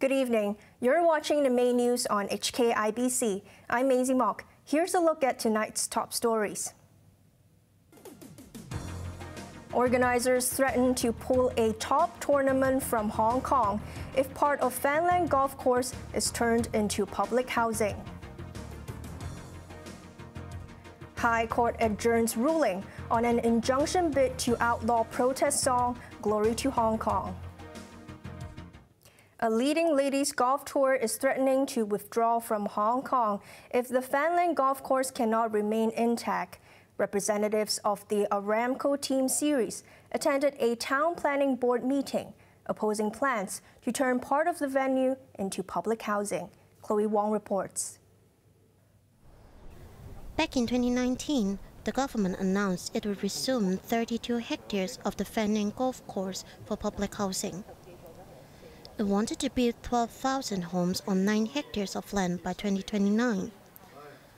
Good evening. You're watching the main news on HKIBC. I'm Maisy Mok. Here's a look at tonight's top stories. Organisers threaten to pull a top tournament from Hong Kong if part of Fanling golf course is turned into public housing. High Court adjourns ruling on an injunction bid to outlaw protest song Glory to Hong Kong. A leading ladies golf tour is threatening to withdraw from Hong Kong if the Fanling golf course cannot remain intact. Representatives of the Aramco Team Series attended a town planning board meeting, opposing plans to turn part of the venue into public housing. Chloe Wong reports. Back in 2019, the government announced it would resume 32 hectares of the Fanling golf course for public housing. It wanted to build 12,000 homes on 9 hectares of land by 2029,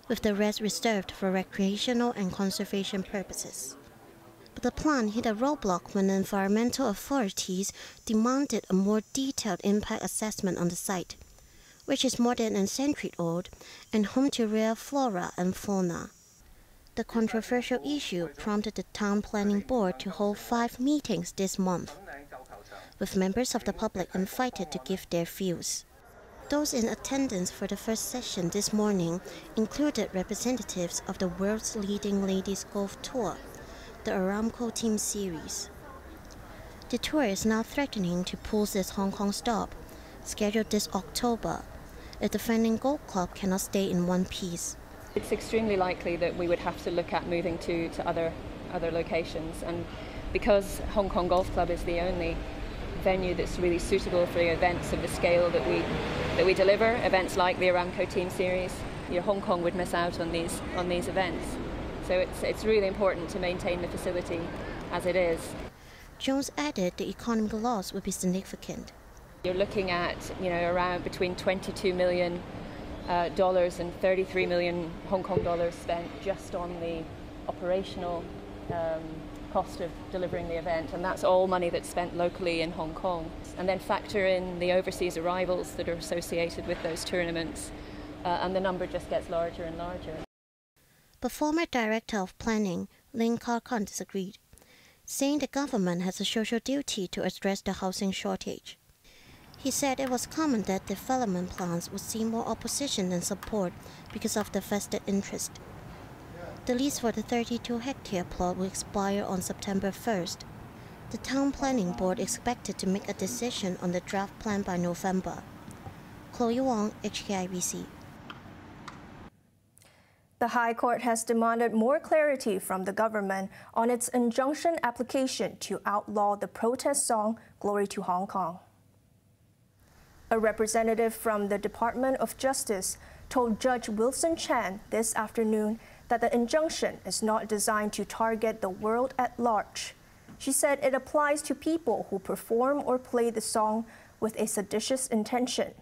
with the rest reserved for recreational and conservation purposes. But the plan hit a roadblock when the environmental authorities demanded a more detailed impact assessment on the site, which is more than a century old and home to rare flora and fauna. The controversial issue prompted the town planning board to hold 5 meetings this month, with members of the public invited to give their views. Those in attendance for the first session this morning included representatives of the world's leading ladies golf tour, the Aramco Team Series. The tour is now threatening to pull its Hong Kong stop, scheduled this October, if the Fanling Golf Club cannot stay in one piece. It's extremely likely that we would have to look at moving to other locations, and because Hong Kong Golf Club is the only venue that's really suitable for events of the scale that we deliver, events like the Aramco Team Series, Hong Kong would miss out on these events. So it's really important to maintain the facility as it is. Jones added the economic loss would be significant. You're looking at around between $22 million and 33 million Hong Kong dollars spent just on the operational cost of delivering the event, and that's all money that's spent locally in Hong Kong. And then factor in the overseas arrivals that are associated with those tournaments, and the number just gets larger and larger. But former Director of Planning, Ling Kar-Kan, disagreed, saying the government has a social duty to address the housing shortage. He said it was common that development plans would see more opposition than support because of the vested interest. The lease for the 32-hectare plot will expire on September 1st. The town planning board is expected to make a decision on the draft plan by November. Chloe Wong, HKIBC. The High Court has demanded more clarity from the government on its injunction application to outlaw the protest song Glory to Hong Kong. A representative from the Department of Justice told Judge Wilson Chan this afternoon that the injunction is not designed to target the world at large. She said it applies to people who perform or play the song with a seditious intention,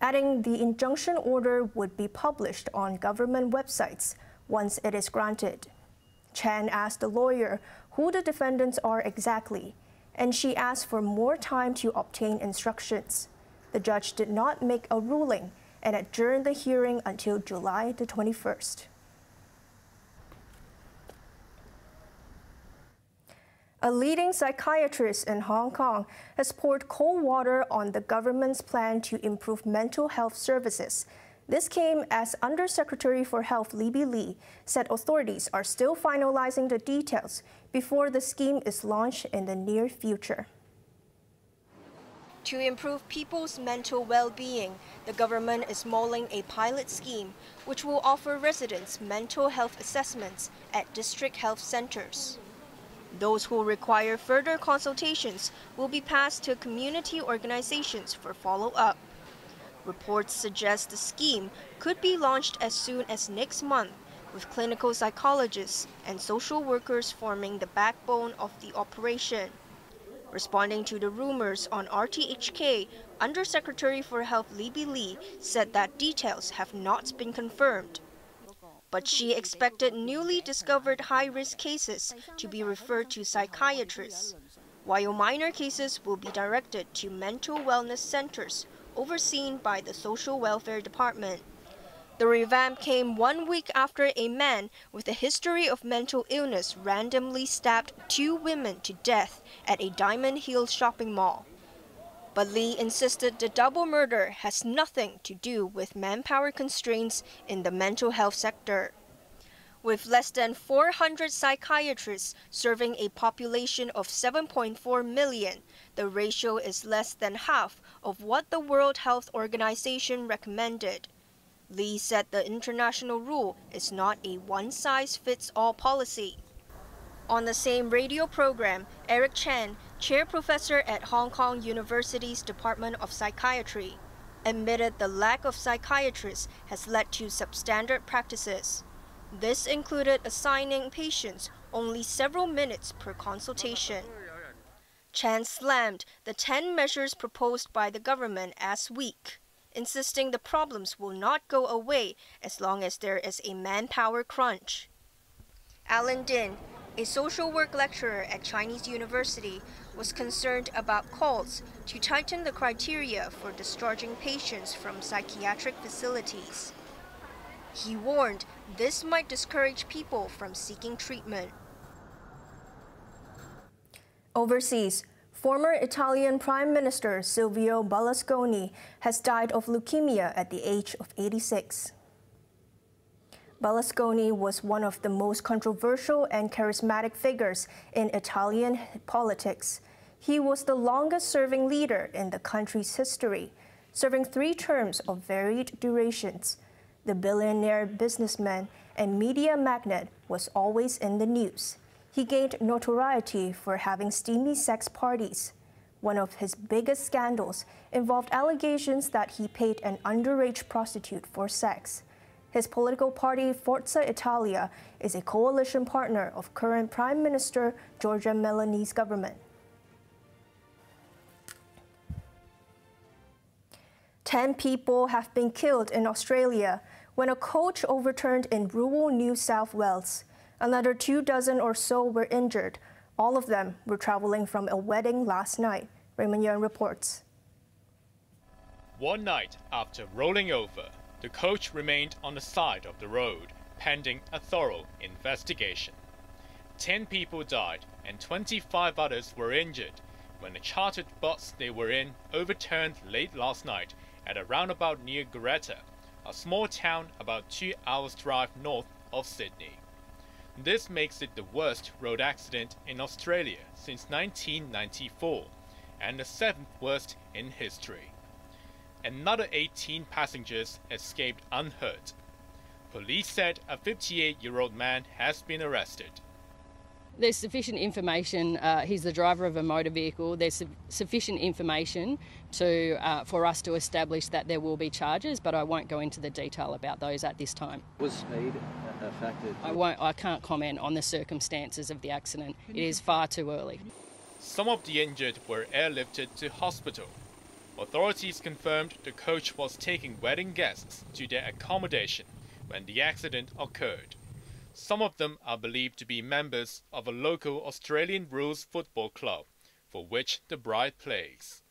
adding the injunction order would be published on government websites once it is granted. Chan asked the lawyer who the defendants are exactly, and she asked for more time to obtain instructions. The judge did not make a ruling and adjourned the hearing until July the 21st. A leading psychiatrist in Hong Kong has poured cold water on the government's plan to improve mental health services. This came as Undersecretary for Health Libby Lee said authorities are still finalizing the details before the scheme is launched in the near future. To improve people's mental well-being, the government is mulling a pilot scheme which will offer residents mental health assessments at district health centers. Those who require further consultations will be passed to community organizations for follow-up. Reports suggest the scheme could be launched as soon as next month, with clinical psychologists and social workers forming the backbone of the operation. Responding to the rumors on RTHK, Undersecretary for Health Libby Lee said that details have not been confirmed. But she expected newly discovered high-risk cases to be referred to psychiatrists, while minor cases will be directed to mental wellness centers overseen by the Social Welfare Department. The revamp came 1 week after a man with a history of mental illness randomly stabbed 2 women to death at a Diamond Hill shopping mall. But Lee insisted the double murder has nothing to do with manpower constraints in the mental health sector. With less than 400 psychiatrists serving a population of 7.4 million, the ratio is less than half of what the World Health Organization recommended. Lee said the international rule is not a one-size-fits-all policy. On the same radio program, Eric Chan, chair professor at Hong Kong University's Department of Psychiatry, admitted the lack of psychiatrists has led to substandard practices. This included assigning patients only several minutes per consultation. Chan slammed the 10 measures proposed by the government as weak, insisting the problems will not go away as long as there is a manpower crunch. Alan Din, a social work lecturer at Chinese University, was concerned about calls to tighten the criteria for discharging patients from psychiatric facilities. He warned this might discourage people from seeking treatment. Overseas, former Italian Prime Minister Silvio Berlusconi has died of leukemia at the age of 86. Berlusconi was one of the most controversial and charismatic figures in Italian politics. He was the longest-serving leader in the country's history, serving 3 terms of varied durations. The billionaire businessman and media magnate was always in the news. He gained notoriety for having steamy sex parties. One of his biggest scandals involved allegations that he paid an underage prostitute for sex. His political party, Forza Italia, is a coalition partner of current Prime Minister Giorgia Meloni's government. 10 people have been killed in Australia when a coach overturned in rural New South Wales. Another 24 or so were injured. All of them were traveling from a wedding last night. Raymond Young reports. One night after rolling over, the coach remained on the side of the road, pending a thorough investigation. 10 people died and 25 others were injured when the chartered bus they were in overturned late last night at a roundabout near Greta, a small town about 2 hours' drive north of Sydney. This makes it the worst road accident in Australia since 1994 and the 7th worst in history. Another 18 passengers escaped unhurt. Police said a 58-year-old man has been arrested. There's sufficient information. He's the driver of a motor vehicle. There's sufficient information for us to establish that there will be charges, but I won't go into the detail about those at this time. Was speed a factor? I can't comment on the circumstances of the accident. It is far too early. Some of the injured were airlifted to hospital. Authorities confirmed the coach was taking wedding guests to their accommodation when the accident occurred. Some of them are believed to be members of a local Australian rules football club, for which the bride plays.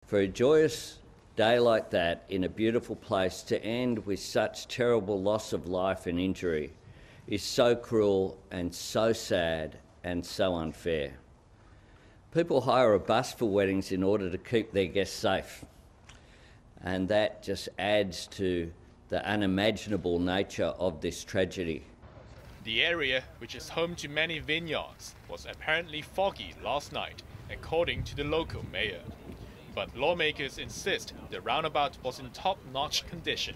For a joyous day like that in a beautiful place to end with such terrible loss of life and injury is so cruel and so sad and so unfair. People hire a bus for weddings in order to keep their guests safe, and that just adds to the unimaginable nature of this tragedy. The area, which is home to many vineyards, was apparently foggy last night, according to the local mayor. But lawmakers insist the roundabout was in top-notch condition,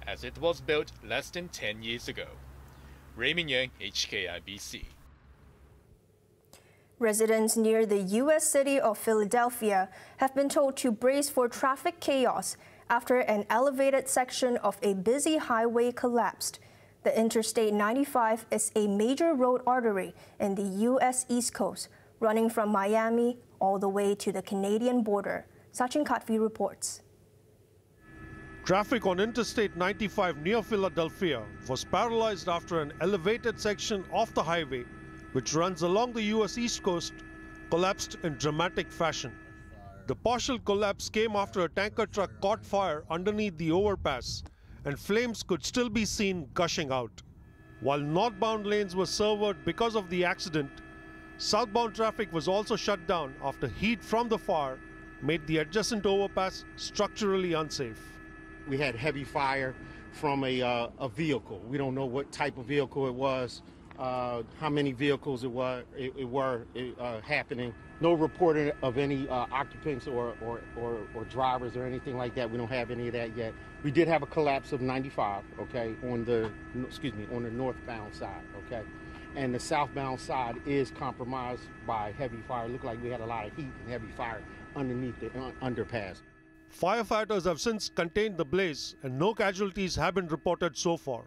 as it was built less than 10 years ago. Raymond Yang, HKIBC. Residents near the U.S. city of Philadelphia have been told to brace for traffic chaos after an elevated section of a busy highway collapsed. The Interstate 95 is a major road artery in the U.S. East Coast, running from Miami all the way to the Canadian border. Sachin Khatvi reports. Traffic on Interstate 95 near Philadelphia was paralyzed after an elevated section of the highway, which runs along the U.S. East Coast, collapsed in dramatic fashion. The partial collapse came after a tanker truck caught fire underneath the overpass, and flames could still be seen gushing out. While northbound lanes were severed because of the accident, southbound traffic was also shut down after heat from the fire made the adjacent overpass structurally unsafe. We had heavy fire from a vehicle. We don't know what type of vehicle it was, how many vehicles it were happening. No reporting of any occupants or drivers or anything like that. We don't have any of that yet. We did have a collapse of 95, okay, on the northbound side, okay? And the southbound side is compromised by heavy fire. It looked like we had a lot of heat and heavy fire underneath the underpass. Firefighters have since contained the blaze and no casualties have been reported so far.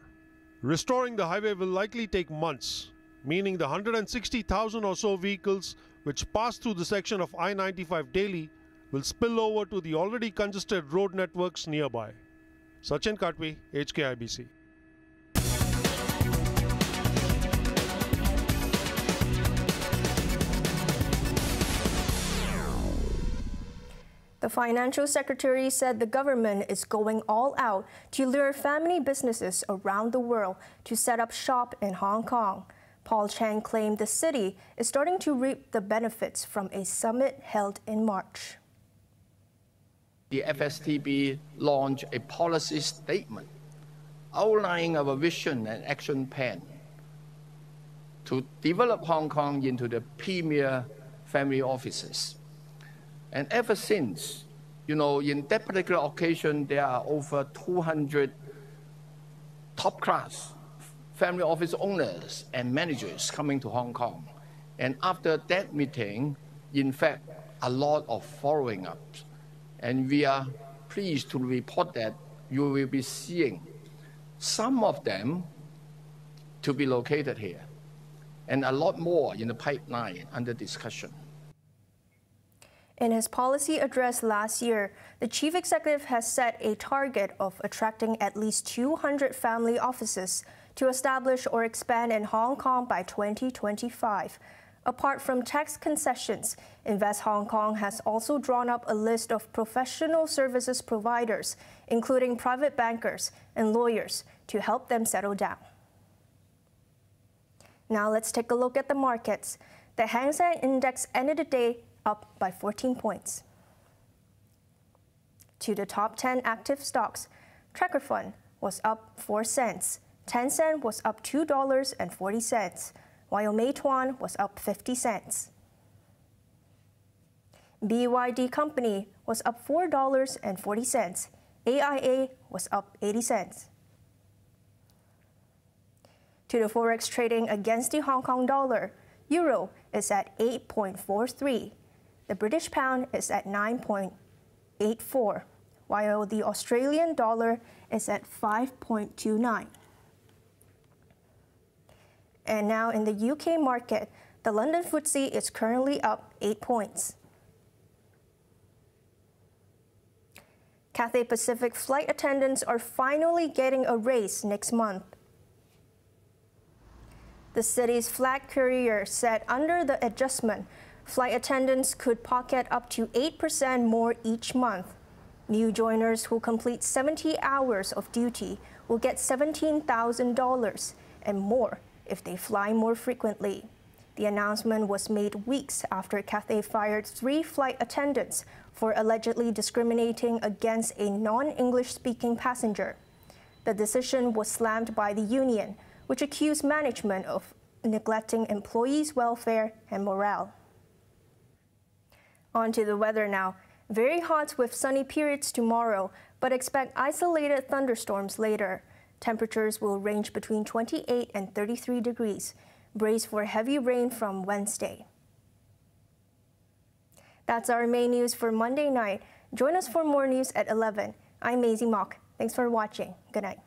Restoring the highway will likely take months, meaning the 160,000 or so vehicles which pass through the section of I-95 daily will spill over to the already congested road networks nearby. Sachin Katwi, HKIBC. The financial secretary said the government is going all out to lure family businesses around the world to set up shop in Hong Kong. Paul Chang claimed the city is starting to reap the benefits from a summit held in March. The FSTB launched a policy statement outlining our vision and action plan to develop Hong Kong into the premier family offices. And ever since, in that particular occasion, there are over 200 top-class family office owners and managers coming to Hong Kong. And after that meeting, in fact, a lot of following up. And we are pleased to report that you will be seeing some of them to be located here, and a lot more in the pipeline under discussion. In his policy address last year, the chief executive has set a target of attracting at least 200 family offices to establish or expand in Hong Kong by 2025. Apart from tax concessions, Invest Hong Kong has also drawn up a list of professional services providers, including private bankers and lawyers, to help them settle down. Now let's take a look at the markets. The Hang Seng Index ended the day up by 14 points. To the top 10 active stocks, Tracker Fund was up 4 cents, Tencent was up $2.40, while Meituan was up 50 cents. BYD Company was up $4.40, AIA was up 80 cents. To the forex trading against the Hong Kong dollar, Euro is at 8.43. The British pound is at 9.84, while the Australian dollar is at 5.29. And now in the UK market, the London FTSE is currently up 8 points. Cathay Pacific flight attendants are finally getting a raise next month. The city's flag carrier said under the adjustment, flight attendants could pocket up to 8% more each month. New joiners who complete 70 hours of duty will get $17,000 and more if they fly more frequently. The announcement was made weeks after Cathay fired 3 flight attendants for allegedly discriminating against a non-English speaking passenger. The decision was slammed by the union, which accused management of neglecting employees' welfare and morale. On to the weather now. Very hot with sunny periods tomorrow, but expect isolated thunderstorms later. Temperatures will range between 28 and 33 degrees. Brace for heavy rain from Wednesday. That's our main news for Monday night. Join us for more news at 11. I'm Maisy Mok. Thanks for watching. Good night.